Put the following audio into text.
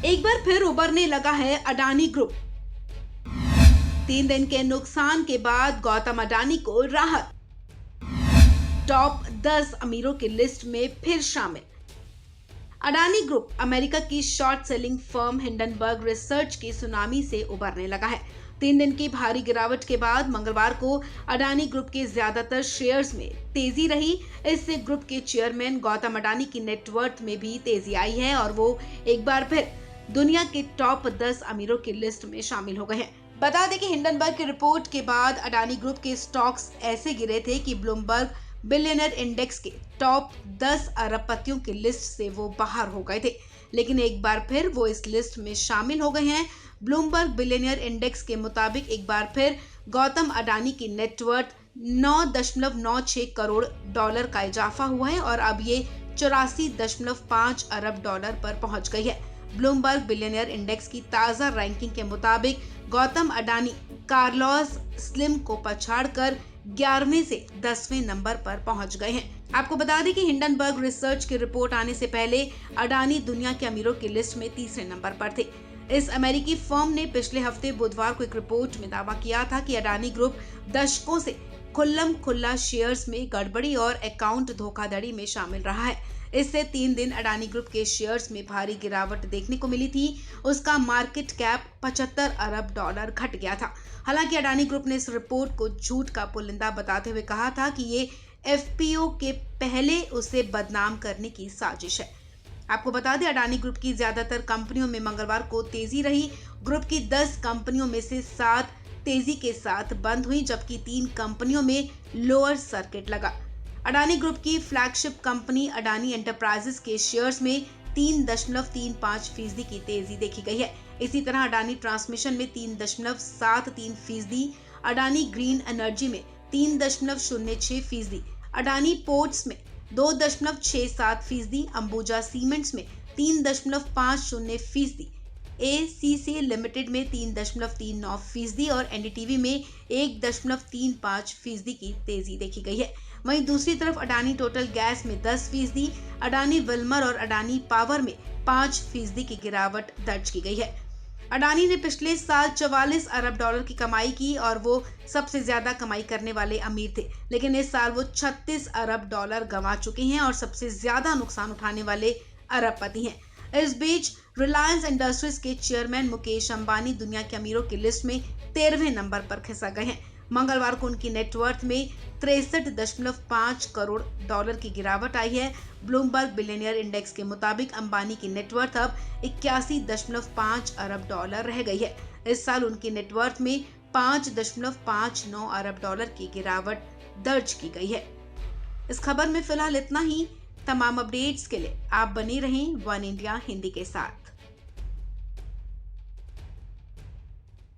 एक बार फिर उबरने लगा है अडानी ग्रुप। 3 दिन के नुकसान के बाद गौतम अडानी को राहत। टॉप 10 अमीरों की लिस्ट में फिर शामिल। अडानी ग्रुप अमेरिका की short selling firm Hindenburg research की सुनामी से उबरने लगा है। 3 दिन की भारी गिरावट के बाद मंगलवार को अडानी ग्रुप के ज्यादातर शेयर्स में तेजी रही। इससे ग्रुप के चेयरमैन गौतम अडानी की नेटवर्थ में भी तेजी आई है और वो एक बार फिर दुनिया के टॉप 10 अमीरों की लिस्ट में शामिल हो गए हैं। बता दें कि हिंडनबर्ग की रिपोर्ट के बाद अडानी ग्रुप के स्टॉक्स ऐसे गिरे थे कि ब्लूमबर्ग बिलियनर इंडेक्स के टॉप 10 अरबपतियों की लिस्ट से वो बाहर हो गए थे, लेकिन एक बार फिर वो इस लिस्ट में शामिल हो गए हैं। ब्लूमबर्ग बिलियनर इंडेक्स के मुताबिक एक बार फिर गौतम अडानी की नेटवर्थ 9.96 करोड़ डॉलर का इजाफा हुआ है और अब ये 84.5 अरब डॉलर पर पहुंच गई है। ब्लूमबर्ग बिलियनर इंडेक्स की ताजा रैंकिंग के मुताबिक गौतम अडानी कार्लोस स्लिम को पछाड़कर 11वें से 10वें नंबर पर पहुंच गए हैं। आपको बता दें कि हिंडनबर्ग रिसर्च की रिपोर्ट आने से पहले अडानी दुनिया के अमीरों की लिस्ट में तीसरे नंबर पर थे। इस अमेरिकी फर्म ने पिछले हफ्ते बुधवार को एक रिपोर्ट में दावा किया था कि अडानी ग्रुप दशकों से खुल्लम खुल्ला शेयर्स में गड़बड़ी और अकाउंट धोखाधड़ी में शामिल रहा है। इससे 3 दिन अडानी ग्रुप के शेयर्स में भारी गिरावट देखने को मिली थी। उसका मार्केट कैप 75 अरब डॉलर घट गया था। हालांकि अडानी ग्रुप ने इस रिपोर्ट को झूठ का पुलिंदा बताते हुए कहा था कि ये एफपीओ के पहले उसे बदनाम करने की साजिश है। आपको बता दें अडानी ग्रुप की ज्यादातर कंपनियों में मंगलवार को तेजी रही। ग्रुप की 10 कंपनियों में से 7 तेजी के साथ बंद हुई, जबकि 3 कंपनियों में लोअर सर्किट लगा। अडानी ग्रुप की फ्लैगशिप कंपनी अडानी एंटरप्राइजेस के शेयर्स में 3.35% की तेजी देखी गई है। इसी तरह अडानी ट्रांसमिशन में 3.73%, अडानी ग्रीन एनर्जी में 3.06%, अडानी पोर्ट्स में 2.67%, अंबुजा सीमेंट्स में 3.50%, एसीसी लिमिटेड में 3.39% और एनडीटीवी में 1.35% की तेजी देखी गई है। वहीं दूसरी तरफ अडानी टोटल गैस में 10%, अडानी विल्मर और अडानी पावर में 5% की गिरावट दर्ज की गई है। अडानी ने पिछले साल 44 अरब डॉलर की कमाई की और वो सबसे ज्यादा कमाई करने वाले अमीर थे, लेकिन इस साल वो 36 अरब डॉलर गंवा चुके हैं और सबसे ज्यादा नुकसान उठाने वाले अरबपति हैं। इस बीच रिलायंस इंडस्ट्रीज के चेयरमैन मुकेश अंबानी दुनिया के अमीरों की लिस्ट में 13वें नंबर पर खिसक गए हैं। मंगलवार को उनकी नेटवर्थ में 63.5 करोड़ डॉलर की गिरावट आई है। ब्लूमबर्ग बिलियनियर इंडेक्स के मुताबिक अंबानी की नेटवर्थ अब 81.5 अरब डॉलर रह गई है। इस साल उनकी नेटवर्थ में 5.59 अरब डॉलर की गिरावट दर्ज की गई है। इस खबर में फिलहाल इतना ही। तमाम अपडेट्स के लिए आप बने रहें वन इंडिया हिंदी के साथ।